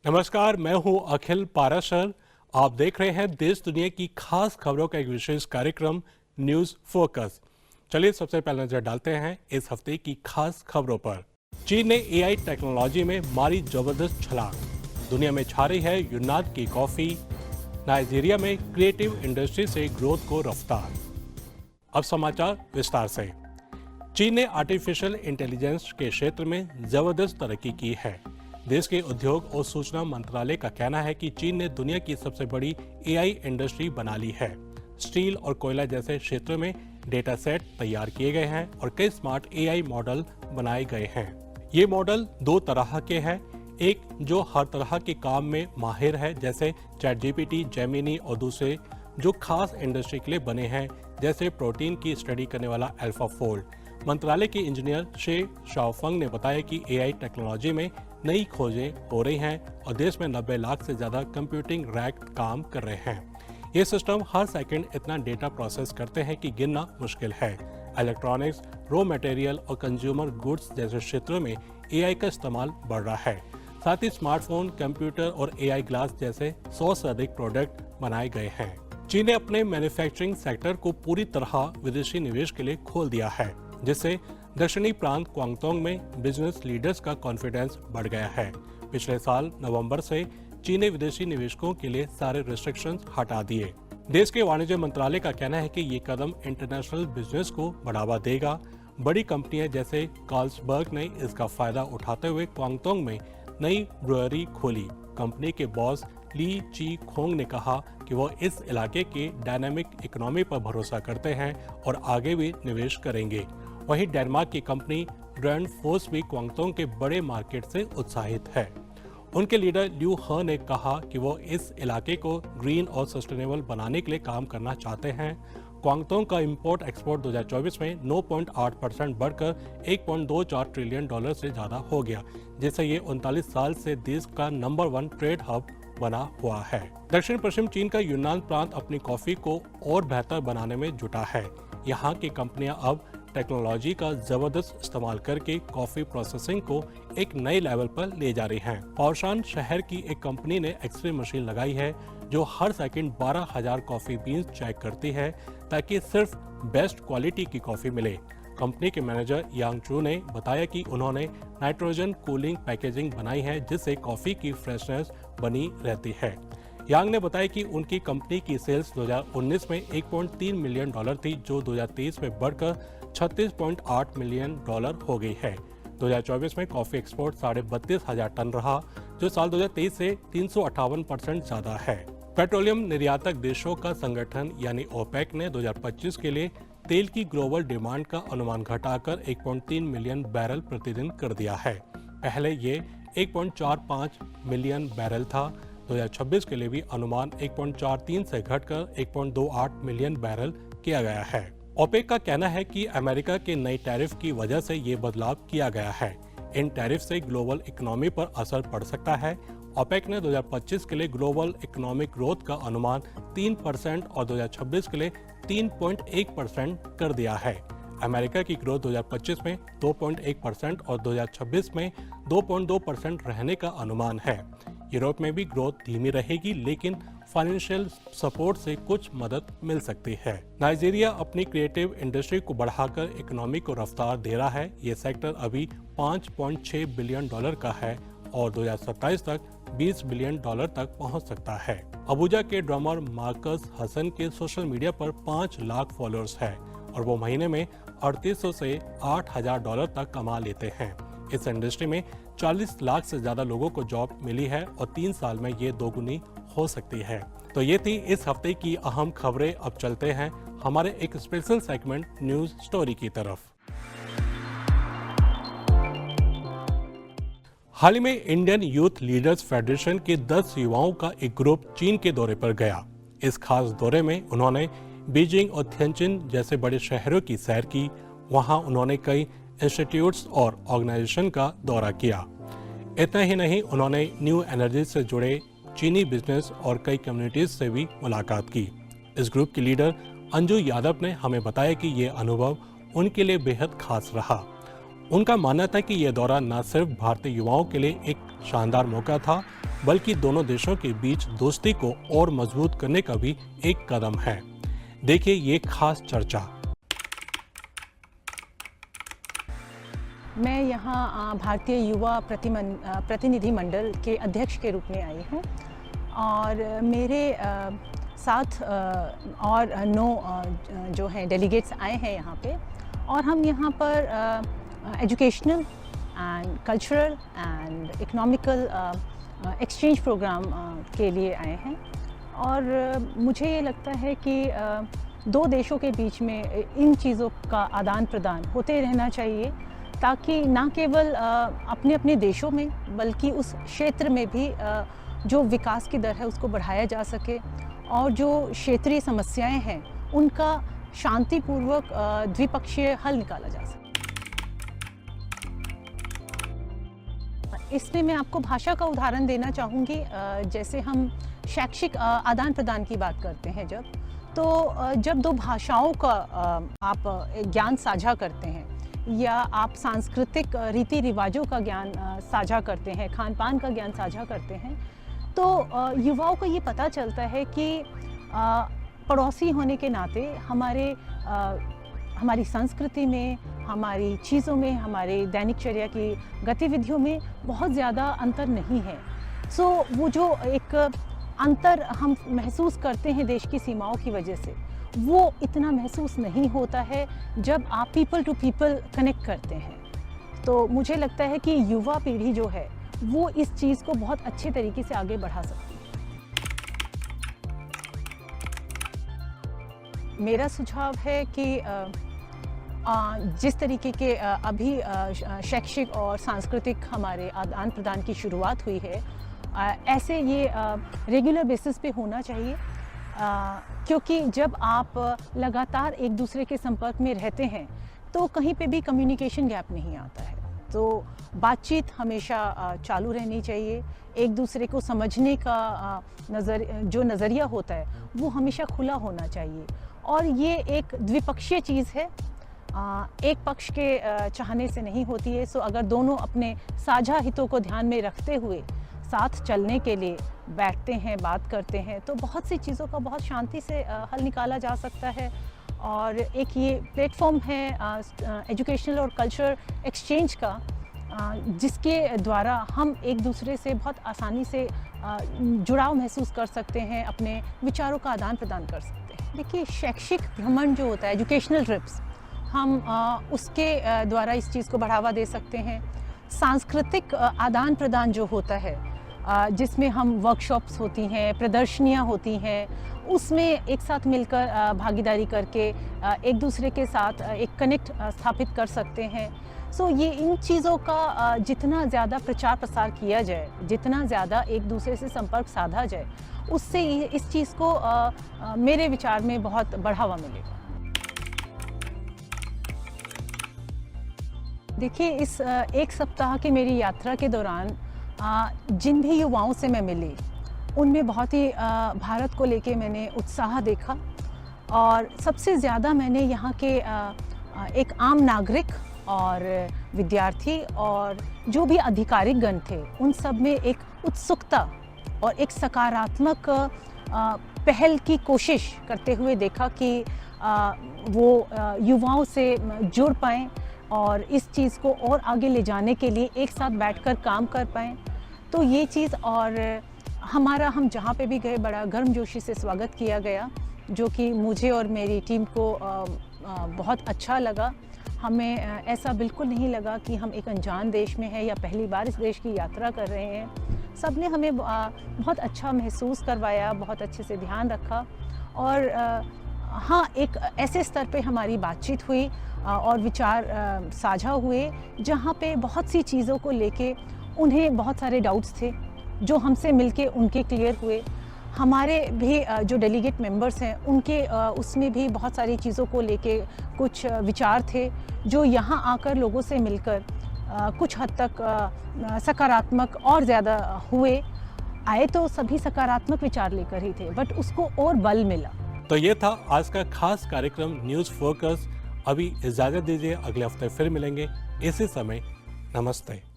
नमस्कार, मैं हूं अखिल पाराशर। आप देख रहे हैं देश दुनिया की खास खबरों का एक विशेष कार्यक्रम न्यूज फोकस। चलिए सबसे पहले नजर डालते हैं इस हफ्ते की खास खबरों पर। चीन ने एआई टेक्नोलॉजी में मारी जबरदस्त छलांग। दुनिया में छा रही है यूनान की कॉफी। नाइजीरिया में क्रिएटिव इंडस्ट्री से ग्रोथ को रफ्तार। अब समाचार विस्तार से। चीन ने आर्टिफिशियल इंटेलिजेंस के क्षेत्र में जबरदस्त तरक्की की है। देश के उद्योग और सूचना मंत्रालय का कहना है कि चीन ने दुनिया की सबसे बड़ी एआई इंडस्ट्री बना ली है। स्टील और कोयला जैसे क्षेत्रों में डेटा सेट तैयार किए गए हैं और कई स्मार्ट एआई मॉडल बनाए गए हैं। ये मॉडल दो तरह के हैं, एक जो हर तरह के काम में माहिर है जैसे चैटजीपीटी, जेमिनी, और दूसरे जो खास इंडस्ट्री के लिए बने हैं जैसे प्रोटीन की स्टडी करने वाला अल्फाफोल्ड। मंत्रालय के इंजीनियर शे शाओफंग ने बताया कि एआई टेक्नोलॉजी में नई खोजें हो रही हैं और देश में 90 लाख से ज्यादा कंप्यूटिंग रैक काम कर रहे हैं। ये सिस्टम हर सेकंड इतना डेटा प्रोसेस करते हैं कि गिनना मुश्किल है। इलेक्ट्रॉनिक्स, रॉ मटेरियल और कंज्यूमर गुड्स जैसे क्षेत्रों में एआई का इस्तेमाल बढ़ रहा है। साथ ही स्मार्टफोन, कंप्यूटर और एआई ग्लास जैसे 100 से अधिक प्रोडक्ट बनाए गए हैं। चीन ने अपने मैन्युफैक्चरिंग सेक्टर को पूरी तरह विदेशी निवेश के लिए खोल दिया है, जिससे दक्षिणी प्रांत क्वांगतोंग में बिजनेस लीडर्स का कॉन्फिडेंस बढ़ गया है। पिछले साल नवंबर से चीन ने विदेशी निवेशकों के लिए सारे रिस्ट्रिक्शंस हटा दिए। देश के वाणिज्य मंत्रालय का कहना है कि ये कदम इंटरनेशनल बिजनेस को बढ़ावा देगा। बड़ी कंपनियां जैसे कार्लसबर्ग ने इसका फायदा उठाते हुए क्वांगतोंग में नई ब्रुअरी खोली। कंपनी के बॉस ली ची खोंग ने कहा कि वो इस इलाके के डायनामिक इकोनॉमी पर भरोसा करते हैं और आगे भी निवेश करेंगे। वहीं डेनमार्क की कंपनी ग्रैंड फोर्स भी क्वांगतोंग के बड़े मार्केट से उत्साहित है। उनके लीडर ल्यू ह ने कहा कि वो इस इलाके को ग्रीन और सस्टेनेबल बनाने के लिए काम करना चाहते हैं। क्वांगतोंग का इंपोर्ट एक्सपोर्ट 2024 में 9.8% बढ़कर 1.24 ट्रिलियन डॉलर से ज्यादा हो गया, जिससे ये 39 साल से देश का नंबर 1 ट्रेड हब बना हुआ है। दक्षिण पश्चिम चीन का यूनान प्रांत अपनी कॉफी को और बेहतर बनाने में जुटा है। यहाँ की कंपनियां अब टेक्नोलॉजी का जबरदस्त इस्तेमाल करके कॉफी प्रोसेसिंग को एक नए लेवल पर ले जा रही हैं। पाओशान शहर की एक कंपनी ने एक्सरे मशीन लगाई है जो हर सेकंड 12,000 कॉफी बीन्स चेक करती है ताकि सिर्फ बेस्ट क्वालिटी की कॉफी मिले। कंपनी के मैनेजर यांग चू ने बताया कि उन्होंने नाइट्रोजन कूलिंग पैकेजिंग बनाई है जिससे कॉफी की फ्रेशनेस बनी रहती है। यांग ने बताया कि उनकी कंपनी की सेल्स 2019 में 1.3 मिलियन डॉलर थी, जो 2023 में बढ़कर 36.8 मिलियन डॉलर हो गई है। 2024 में कॉफी एक्सपोर्ट 32,500 टन रहा, जो साल 2023 से 358% ज्यादा है। पेट्रोलियम निर्यातक देशों का संगठन यानी ओपेक ने 2025 के लिए तेल की ग्लोबल डिमांड का अनुमान घटाकर 1.3 मिलियन बैरल प्रतिदिन कर दिया है। पहले ये 1.45 मिलियन बैरल था। 2026 के लिए भी अनुमान 1.43 से घटकर 1.28 मिलियन बैरल किया गया है। ओपेक का कहना है कि अमेरिका के नए टैरिफ की वजह से ये बदलाव किया गया है। इन टैरिफ से ग्लोबल इकोनॉमी पर असर पड़ सकता है। ओपेक ने 2025 के लिए ग्लोबल इकोनॉमिक ग्रोथ का अनुमान 3% और 2026 के लिए 3.1% कर दिया है। अमेरिका की ग्रोथ 2025 में 2.1% और 2026 में 2.2% रहने का अनुमान है। यूरोप में भी ग्रोथ धीमी रहेगी, लेकिन फाइनेंशियल सपोर्ट से कुछ मदद मिल सकती है। नाइजीरिया अपनी क्रिएटिव इंडस्ट्री को बढ़ाकर इकोनॉमी को रफ्तार दे रहा है। ये सेक्टर अभी 5.6 बिलियन डॉलर का है और 2027 तक 20 बिलियन डॉलर तक पहुंच सकता है। अबुजा के ड्रमर मार्कस हसन के सोशल मीडिया पर 5 लाख फॉलोअर्स है और वो महीने में 3800 से 8,000 डॉलर तक कमा लेते हैं। इस इंडस्ट्री में 40 लाख से ज्यादा लोगों को जॉब मिली है और 3 साल में ये दोगुनी हो सकती है। तो ये थी इस हफ्ते की अहम खबरें। अब चलते हैं हमारे एक स्पेशल सेगमेंट न्यूज स्टोरी की तरफ। हाल ही में इंडियन यूथ लीडर्स फेडरेशन के 10 युवाओं का एक ग्रुप चीन के दौरे पर गया। इस खास दौरे में उन्होंने बीजिंग और थिएनचिन जैसे बड़े शहरों की सैर की। वहां उन्होंने कई इंस्टीट्यूट्स और ऑर्गेनाइजेशन का दौरा किया। इतना ही नहीं, उन्होंने न्यू एनर्जी से जुड़े चीनी बिजनेस और कई कम्युनिटीज से भी मुलाकात की। इस ग्रुप की लीडर अंजू यादव ने हमें बताया कि ये अनुभव उनके लिए बेहद खास रहा। उनका मानना था कि यह दौरा न सिर्फ भारतीय युवाओं के लिए एक शानदार मौका था, बल्कि दोनों देशों के बीच दोस्ती को और मजबूत करने का भी एक कदम है। देखिए ये खास चर्चा। मैं यहाँ भारतीय युवा प्रतिनिधि मंडल के अध्यक्ष के रूप में आई हूँ और मेरे साथ और 9 जो हैं डेलीगेट्स आए हैं यहाँ पे, और हम यहाँ पर educational and cultural and economical exchange programme के लिए आए हैं। और मुझे ये लगता है कि दो देशों के बीच में इन चीज़ों का आदान प्रदान होते रहना चाहिए, ताकि ना केवल अपने अपने देशों में बल्कि उस क्षेत्र में भी जो विकास की दर है उसको बढ़ाया जा सके, और जो क्षेत्रीय समस्याएं हैं उनका शांतिपूर्वक द्विपक्षीय हल निकाला जा सके। इसमें मैं आपको भाषा का उदाहरण देना चाहूँगी। जैसे हम शैक्षिक आदान प्रदान की बात करते हैं जब दो भाषाओं का आप ज्ञान साझा करते हैं, या आप सांस्कृतिक रीति रिवाजों का ज्ञान साझा करते हैं, खान पान का ज्ञान साझा करते हैं, तो युवाओं को ये पता चलता है कि पड़ोसी होने के नाते हमारी संस्कृति में, हमारी चीज़ों में, हमारे दैनिकचर्या की गतिविधियों में बहुत ज़्यादा अंतर नहीं है। सो वो जो एक अंतर हम महसूस करते हैं देश की सीमाओं की वजह से, वो इतना महसूस नहीं होता है जब आप पीपल टू पीपल कनेक्ट करते हैं। तो मुझे लगता है कि युवा पीढ़ी जो है वो इस चीज़ को बहुत अच्छे तरीके से आगे बढ़ा सकती है। मेरा सुझाव है कि जिस तरीके के अभी शैक्षिक और सांस्कृतिक हमारे आदान प्रदान की शुरुआत हुई है, ऐसे ये रेगुलर बेसिस पे होना चाहिए, क्योंकि जब आप लगातार एक दूसरे के संपर्क में रहते हैं तो कहीं पे भी कम्युनिकेशन गैप नहीं आता है। तो बातचीत हमेशा चालू रहनी चाहिए, एक दूसरे को समझने का जो नज़रिया होता है वो हमेशा खुला होना चाहिए, और ये एक द्विपक्षीय चीज़ है, एक पक्ष के चाहने से नहीं होती है। सो अगर दोनों अपने साझा हितों को ध्यान में रखते हुए साथ चलने के लिए बैठते हैं, बात करते हैं, तो बहुत सी चीज़ों का बहुत शांति से हल निकाला जा सकता है। और एक ये प्लेटफॉर्म है एजुकेशनल और कल्चर एक्सचेंज का, जिसके द्वारा हम एक दूसरे से बहुत आसानी से जुड़ाव महसूस कर सकते हैं, अपने विचारों का आदान प्रदान कर सकते हैं। देखिए, शैक्षिक भ्रमण जो होता है, एजुकेशनल ट्रिप्स, हम उसके द्वारा इस चीज़ को बढ़ावा दे सकते हैं। सांस्कृतिक आदान प्रदान जो होता है, जिसमें हम वर्कशॉप्स होती हैं, प्रदर्शनियाँ होती हैं, उसमें एक साथ मिलकर भागीदारी करके एक दूसरे के साथ एक कनेक्ट स्थापित कर सकते हैं। सो ये इन चीज़ों का जितना ज़्यादा प्रचार प्रसार किया जाए, जितना ज़्यादा एक दूसरे से संपर्क साधा जाए, उससे इस चीज़ को मेरे विचार में बहुत बढ़ावा मिलेगा। देखिए, इस एक सप्ताह की मेरी यात्रा के दौरान जिन भी युवाओं से मैं मिली, उनमें बहुत ही भारत को लेके मैंने उत्साह देखा, और सबसे ज़्यादा मैंने यहाँ के एक आम नागरिक और विद्यार्थी और जो भी आधिकारिक गण थे, उन सब में एक उत्सुकता और एक सकारात्मक पहल की कोशिश करते हुए देखा कि वो युवाओं से जुड़ पाएँ और इस चीज़ को और आगे ले जाने के लिए एक साथ बैठकर काम कर पाएँ। तो ये चीज़, और हम जहाँ पे भी गए बड़ा गर्मजोशी से स्वागत किया गया, जो कि मुझे और मेरी टीम को बहुत अच्छा लगा। हमें ऐसा बिल्कुल नहीं लगा कि हम एक अनजान देश में हैं या पहली बार इस देश की यात्रा कर रहे हैं। सब ने हमें बहुत अच्छा महसूस करवाया, बहुत अच्छे से ध्यान रखा, और हाँ, एक ऐसे स्तर पे हमारी बातचीत हुई और विचार साझा हुए, जहाँ पे बहुत सी चीज़ों को लेके उन्हें बहुत सारे डाउट्स थे, जो हमसे मिलके उनके क्लियर हुए। हमारे भी जो डेलीगेट मेंबर्स हैं, उनके उसमें भी बहुत सारी चीज़ों को लेके कुछ विचार थे, जो यहाँ आकर लोगों से मिलकर कुछ हद तक सकारात्मक और ज़्यादा हुए। आए तो सभी सकारात्मक विचार लेकर ही थे, बट उसको और बल मिला। तो ये था आज का खास कार्यक्रम न्यूज़ फोकस। अभी इजाज़त दीजिए, अगले हफ्ते फिर मिलेंगे इसी समय। नमस्ते।